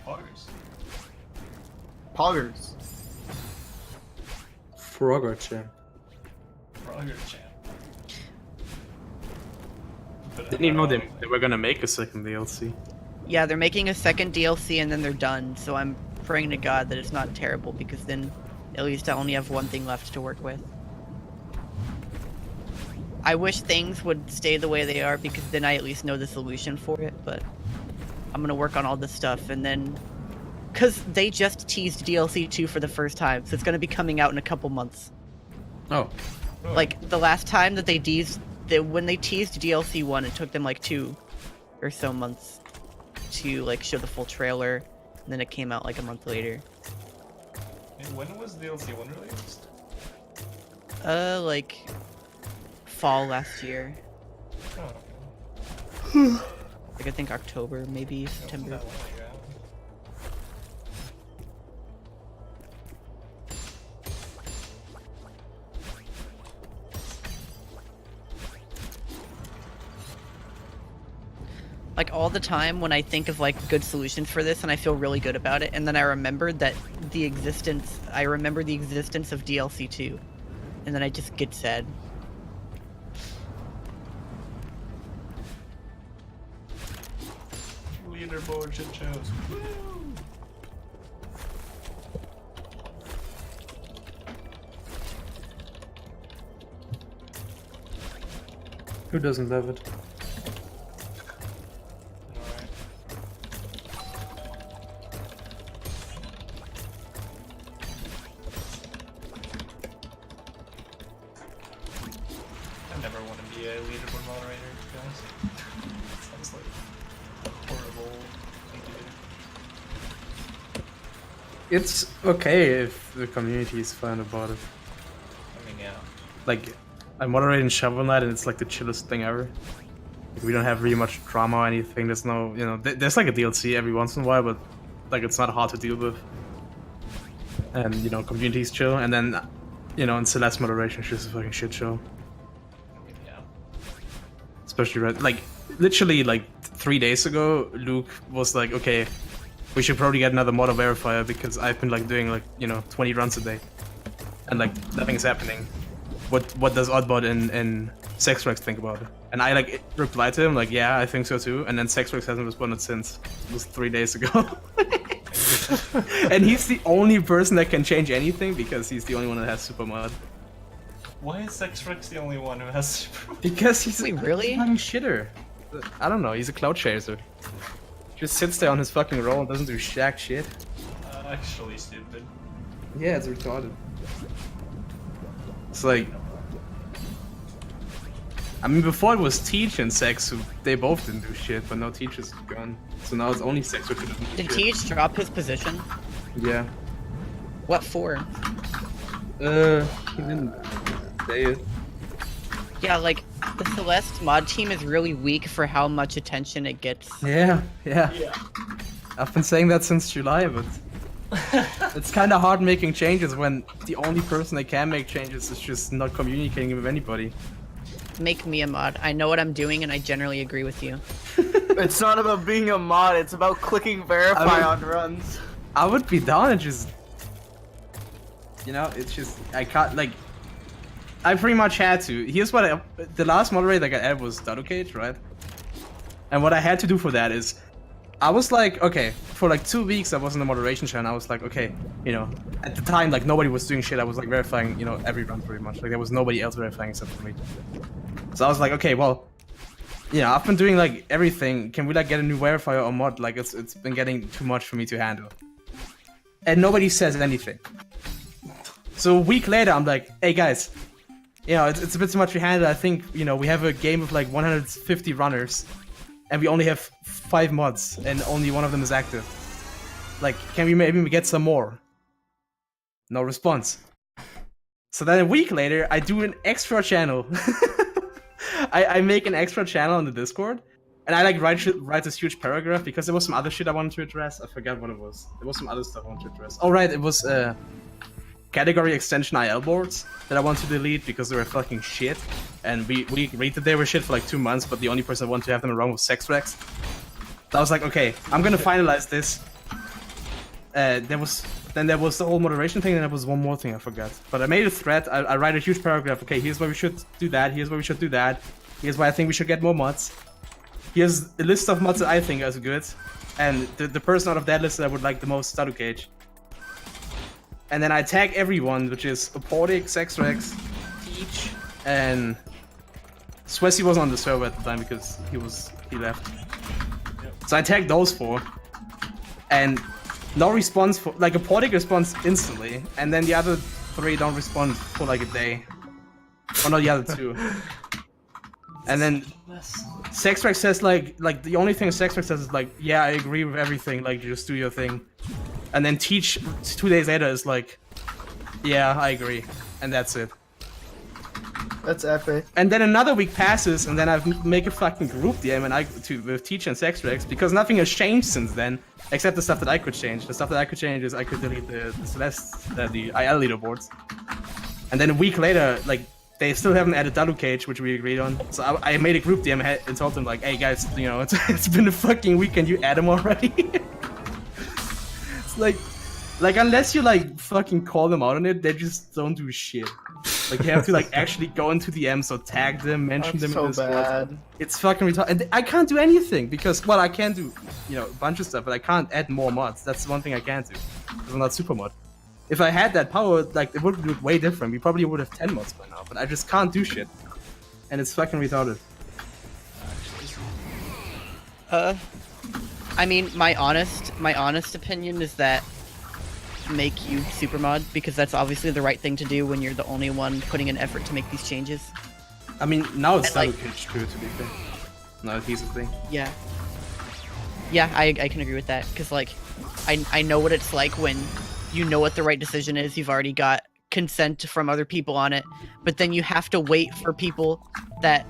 Poggers. Poggers. Frogger champ. Frogger champ. But Didn't even know they were gonna make a second DLC. Yeah, they're making a second DLC and then they're done, so I'm praying to God that it's not terrible, because then at least I only have one thing left to work with. I wish things would stay the way they are, because then I at least know the solution for it, but I'm gonna work on all this stuff, and then... Because they just teased DLC 2 for the first time, so it's gonna be coming out in a couple months. Oh. Like, the last time that they teased... When they teased DLC 1, it took them like 2 or so months to like show the full trailer, and then it came out like a month later. And when was DLC 1 released? Like fall last year. Oh. Like I think October, maybe September. That long ago. Like all the time when I think of like good solutions for this and I feel really good about it, and then I remembered that I remember the existence of DLC 2, and then I just get sad. Leaderboard shit shows. Who doesn't love it? Alright. I never want to be a leaderboard moderator, to be honest. Sounds like a horrible thing to do. It's okay if the community is fine about it. I mean, yeah. Like, I'm moderating Shovel Knight and it's like the chillest thing ever. Like, we don't have really much drama or anything. There's no, you know, there's like a DLC every once in a while, but like it's not hard to deal with. And, you know, community's chill. And then, you know, in Celeste moderation, it's just a fucking shit show. I mean, yeah. Especially right, like, literally like 3 days ago, Luke was like, okay, we should probably get another model verifier because I've been like doing like, you know, 20 runs a day. And like, nothing's happening. What does Oddbot and Sexrex think about it? And I like replied to him like, yeah, I think so too. And then Sexrex hasn't responded since. It was 3 days ago. And he's the only person that can change anything because he's the only one that has super mod. Why is Sexrex the only one who has super? Because he's Wait, a really? fucking shitter. I don't know, he's a cloud chaser. Just sits there on his fucking roll and doesn't do jack shit. Actually stupid. Yeah, it's retarded. It's like, I mean, before it was Teach and Sex, who they both didn't do shit, but now Teach is gone. So now it's only Sex who doesn't do Did shit. Teach drop his position? Yeah. What for? He didn't say it. Yeah, like the Celeste mod team is really weak for how much attention it gets. Yeah. Yeah. I've been saying that since July, but it's kind of hard making changes when the only person that can make changes is just not communicating with anybody. Make me a mod. I know what I'm doing, and I generally agree with you. It's not about being a mod, it's about clicking verify I mean- on runs. I would be down and just, you know, it's just, I can't, like, I pretty much had to. Here's what the last moderator that got added was Cage, right? And what I had to do for that is, I was like, okay, for like 2 weeks I was in the moderation channel. I was like, okay, you know, at the time, like, nobody was doing shit. I was like verifying, you know, every run pretty much. Like, there was nobody else verifying except for me. So I was like, okay, well, you know, I've been doing like everything. Can we like get a new verifier or mod? Like, it's been getting too much for me to handle. And nobody says anything. So a week later, I'm like, hey guys, you know, it's a bit too much to handle. I think, you know, we have a game of like 150 runners, and we only have 5 mods, and only one of them is active. Like, can we maybe get some more? No response. So then a week later, I do an extra channel. I make an extra channel on the Discord, And I like write this huge paragraph because there was some other shit I wanted to address. I forgot what it was. There was some other stuff I wanted to address. Oh right, it was category extension IL boards that I want to delete because they were fucking shit. And we agreed that they were shit for like 2 months, but the only person I wanted to have them around was Sexrex. So I was like, okay, I'm gonna finalize this. There was the whole moderation thing, and there was one more thing I forgot. But I made a thread. I write a huge paragraph. Okay, here's why we should do that. Here's why we should do that. Here's why I think we should get more mods. Here's a list of mods that I think are good, and the person out of that list that I would like the most, Static Cage. And then I tag everyone, which is Aportic, Sexrex, Teach, and Swessy wasn't on the server at the time because he left. So I tagged those 4, and no response for like Aportic responds instantly, and then the other 3 don't respond for like a day. Oh no, the other 2. And then Sexrex says like the only thing Sexrex says is like, yeah, I agree with everything, like just do your thing. And then Teach 2 days later is like, yeah, I agree, and that's it. That's epic. And then another week passes, and then I make a fucking group DM with Teach and Sexrex because nothing has changed since then, except the stuff that I could change. The stuff that I could change is I could delete the Celeste, the IL leaderboards. And then a week later, like, they still haven't added Dalu Cage, which we agreed on. So I made a group DM and told them like, hey guys, you know, it's been a fucking week and you add them already. It's like unless you like fucking call them out on it, they just don't do shit. Like you have to like actually go into DMs or tag them, mention them in so Discord. bad. It's fucking retarded. And I can't do anything because, well, I can do, you know, a bunch of stuff, but I can't add more mods. That's one thing I can't do. Because I'm not super mod. If I had that power, like, it would look way different. We probably would have 10 mods by now, but I just can't do shit. And it's fucking retarded. I mean, my honest opinion is that make you super mod because that's obviously the right thing to do when you're the only one putting an effort to make these changes. I mean, now it's And, Dalu Cage too, to be fair. Not a piece of thing. Yeah. Yeah, I can agree with that because like, I know what it's like when you know what the right decision is. You've already got consent from other people on it, but then you have to wait for people that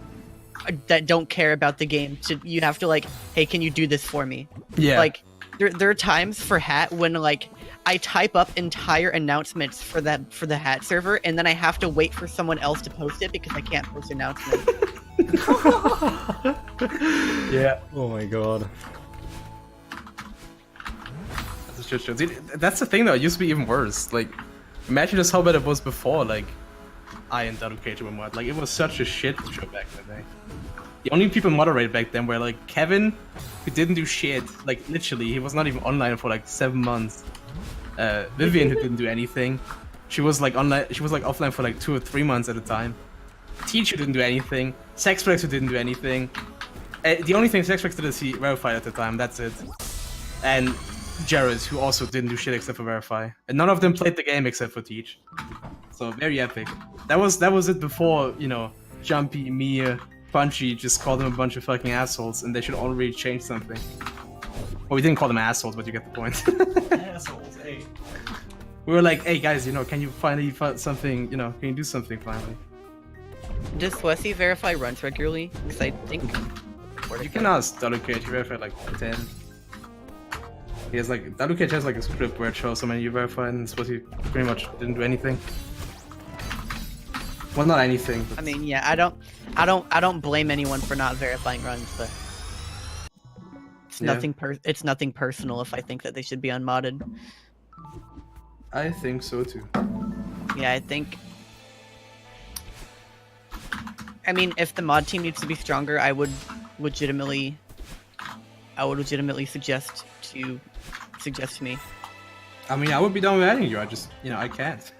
don't care about the game to. You have to like, hey, can you do this for me? Yeah. Like, there are times for Hat when like I type up entire announcements for the Hat server, and then I have to wait for someone else to post it because I can't post announcements. Yeah. Oh my god. That's the thing though, it used to be even worse. Like, imagine just how bad it was before, like, I and Dalu Cage were mod. Like, it was such a shit show back in the day. The only people moderated back then were like Kevin, who didn't do shit. Like, literally, he was not even online for like 7 months. Vivian, who didn't do anything. She was like online. She was like offline for like 2 or 3 months at a time. Teach, who didn't do anything. Sexrex, who didn't do anything. The only thing Sexrex did is he verified at the time. That's it. And Jared, who also didn't do shit except for verify, and none of them played the game except for Teach. So very epic. That was it before, you know, Jumpy, Mia, Punchy just called them a bunch of fucking assholes, and they should already change something. Well, we didn't call them assholes, but you get the point. Assholes, hey. We were like, hey guys, you know, can you finally find something? You know, can you do something finally? Does Swessy verify runs regularly? Because I think You can ask Dalu Cage. He verified like 10. He has like Dalu Cage has like a script where it shows how many you verified, and Swessy pretty much didn't do anything. Well, not anything. But... I mean, yeah, I don't blame anyone for not verifying runs, but it's Yeah. nothing personal if I think that they should be unmodded. I think so too. Yeah, I mean, if the mod team needs to be stronger, I would legitimately suggest to me. I mean, I would be down with adding you. I just, you know, I can't.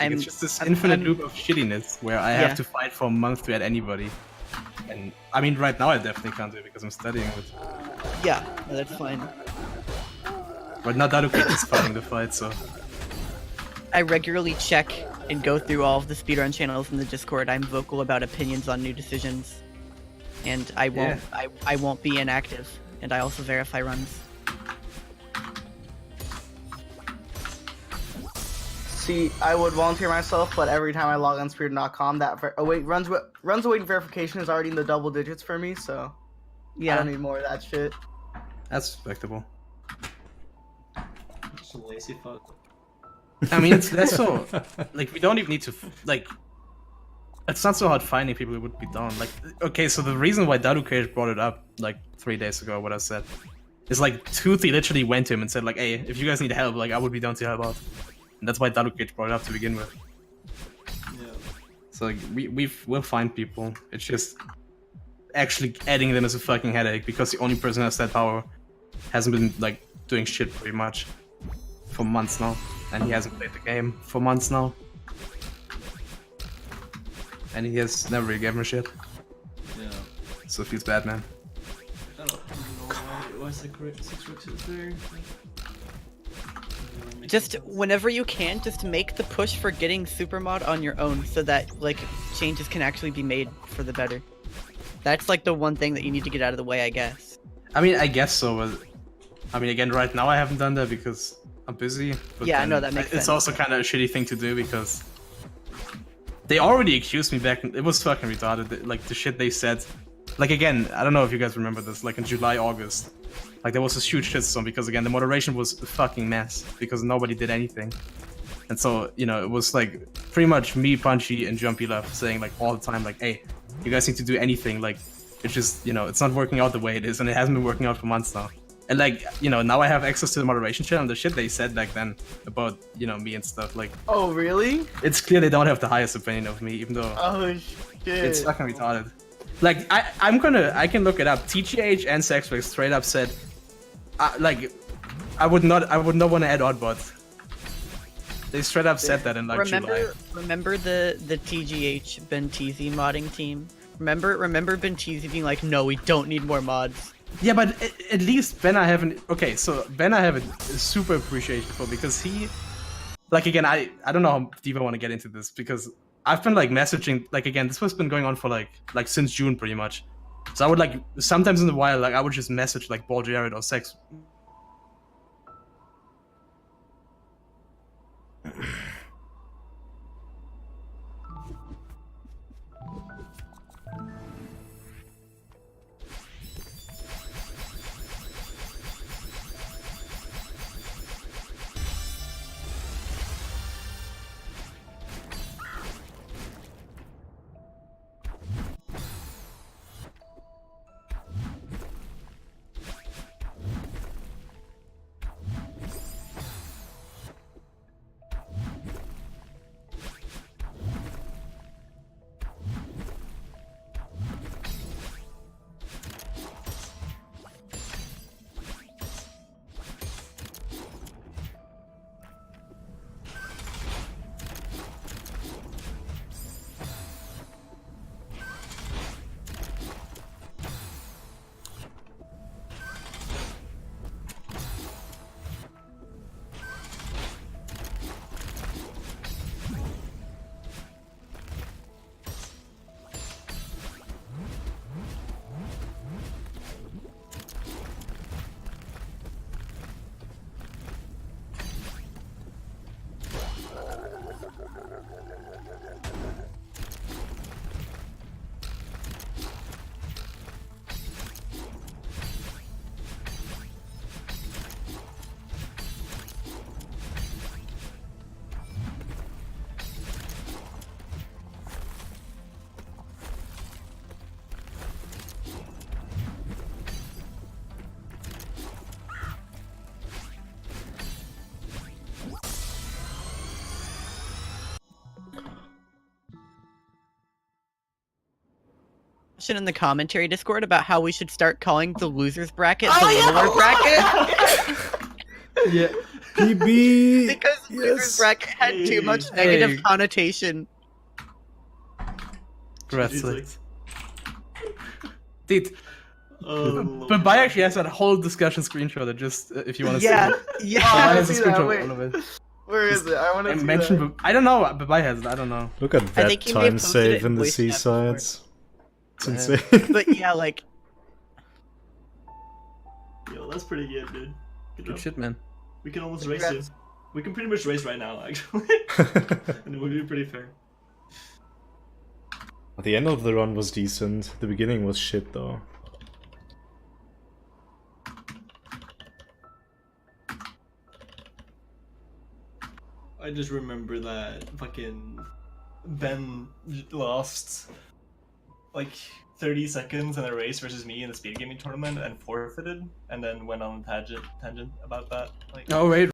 It's just this infinite loop of shittiness where I have to fight for a month to add anybody. And I mean, right now I definitely can't do it because I'm studying it. Yeah, no, that's fine. But now Dalu Cage is fighting the fight, so. I regularly check and go through all of the speedrun channels in the Discord. I'm vocal about opinions on new decisions, and I won't be inactive. And I also verify runs. See, I would volunteer myself, but every time I log on Spirit.com, that runs await verification is already in the double digits for me, so I Yeah. don't need more of that shit. That's respectable. Just a lazy fuck. I mean, that's so like we don't even need to like. It's not so hard finding people who would be down. Like, okay, so the reason why Darukesh brought it up like 3 days ago, what I said, is like Toothy literally went to him and said like, "Hey, if you guys need help, like I would be down to help out." And that's why Darukesh brought it up to begin with. Yeah. So like, we'll find people. It's just actually adding them as a fucking headache because the only person who has that power hasn't been like doing shit pretty much for months now, and he hasn't played the game for months now. And he has never really given a shit. Yeah. So it feels bad, man. I don't know why is that correct? 6 weeks is there? Just whenever you can, just make the push for getting Supermod on your own so that like changes can actually be made for the better. That's like the one thing that you need to get out of the way, I guess. I mean, I guess so, but I mean, again, right now I haven't done that because I'm busy. But Yeah, then no, that makes it's sense. also kind of a shitty thing to do because they already accused me back. It was fucking retarded. Like the shit they said. Like again, I don't know if you guys remember this. Like in July, August, like there was this huge shitstorm because again the moderation was a fucking mess because nobody did anything. And so you know it was like pretty much me, Punchy, and Jumpy left saying like all the time like, hey, you guys need to do anything. Like it's just it's not working out the way it is, and it hasn't been working out for months now. And like now I have access to the moderation channel. And the shit they said back then about me and stuff like. Oh really? It's clear they don't have the highest opinion of me, even though Oh shit. it's fucking retarded. Like I can look it up. TGH and Sexflex straight up said, I would not want to add oddbots. They straight up said that in like July. Remember the TGH Bentizi modding team? Remember Bentizi being like, no, we don't need more mods. Yeah, but at least Ben I have a super appreciation for because he, like again I don't know how deep I want to get into this because I've been like messaging like again this has been going on for like since June pretty much. So I would like sometimes in the while like I would just message like Ball Jared or Sex. In the commentary Discord about how we should start calling the losers bracket the lower bracket. Yeah. PB. Because losers bracket had too much negative connotation. Congrats. Dude. Oh, But Bai actually has that whole discussion screenshot. Just if you want to Yeah, see it. yeah. Bai I has a see that, screenshot wait. of all of it. Where is it? I want to I see mentioned, that. I don't know, but Bai has it. I don't know. Look at that think he may have time posted it save in the voice chat before. seasides. It's insane. But yeah, like yo, that's pretty good, dude. Good Good job. shit, man. We can almost race you. We can pretty much race right now, actually. And it would be pretty fair. The end of the run was decent. The beginning was shit though. I just remember that fucking Ben lost like 30 seconds in a race versus me in the speed gaming tournament and forfeited, and then went on a tangent about that. Like, Oh wait,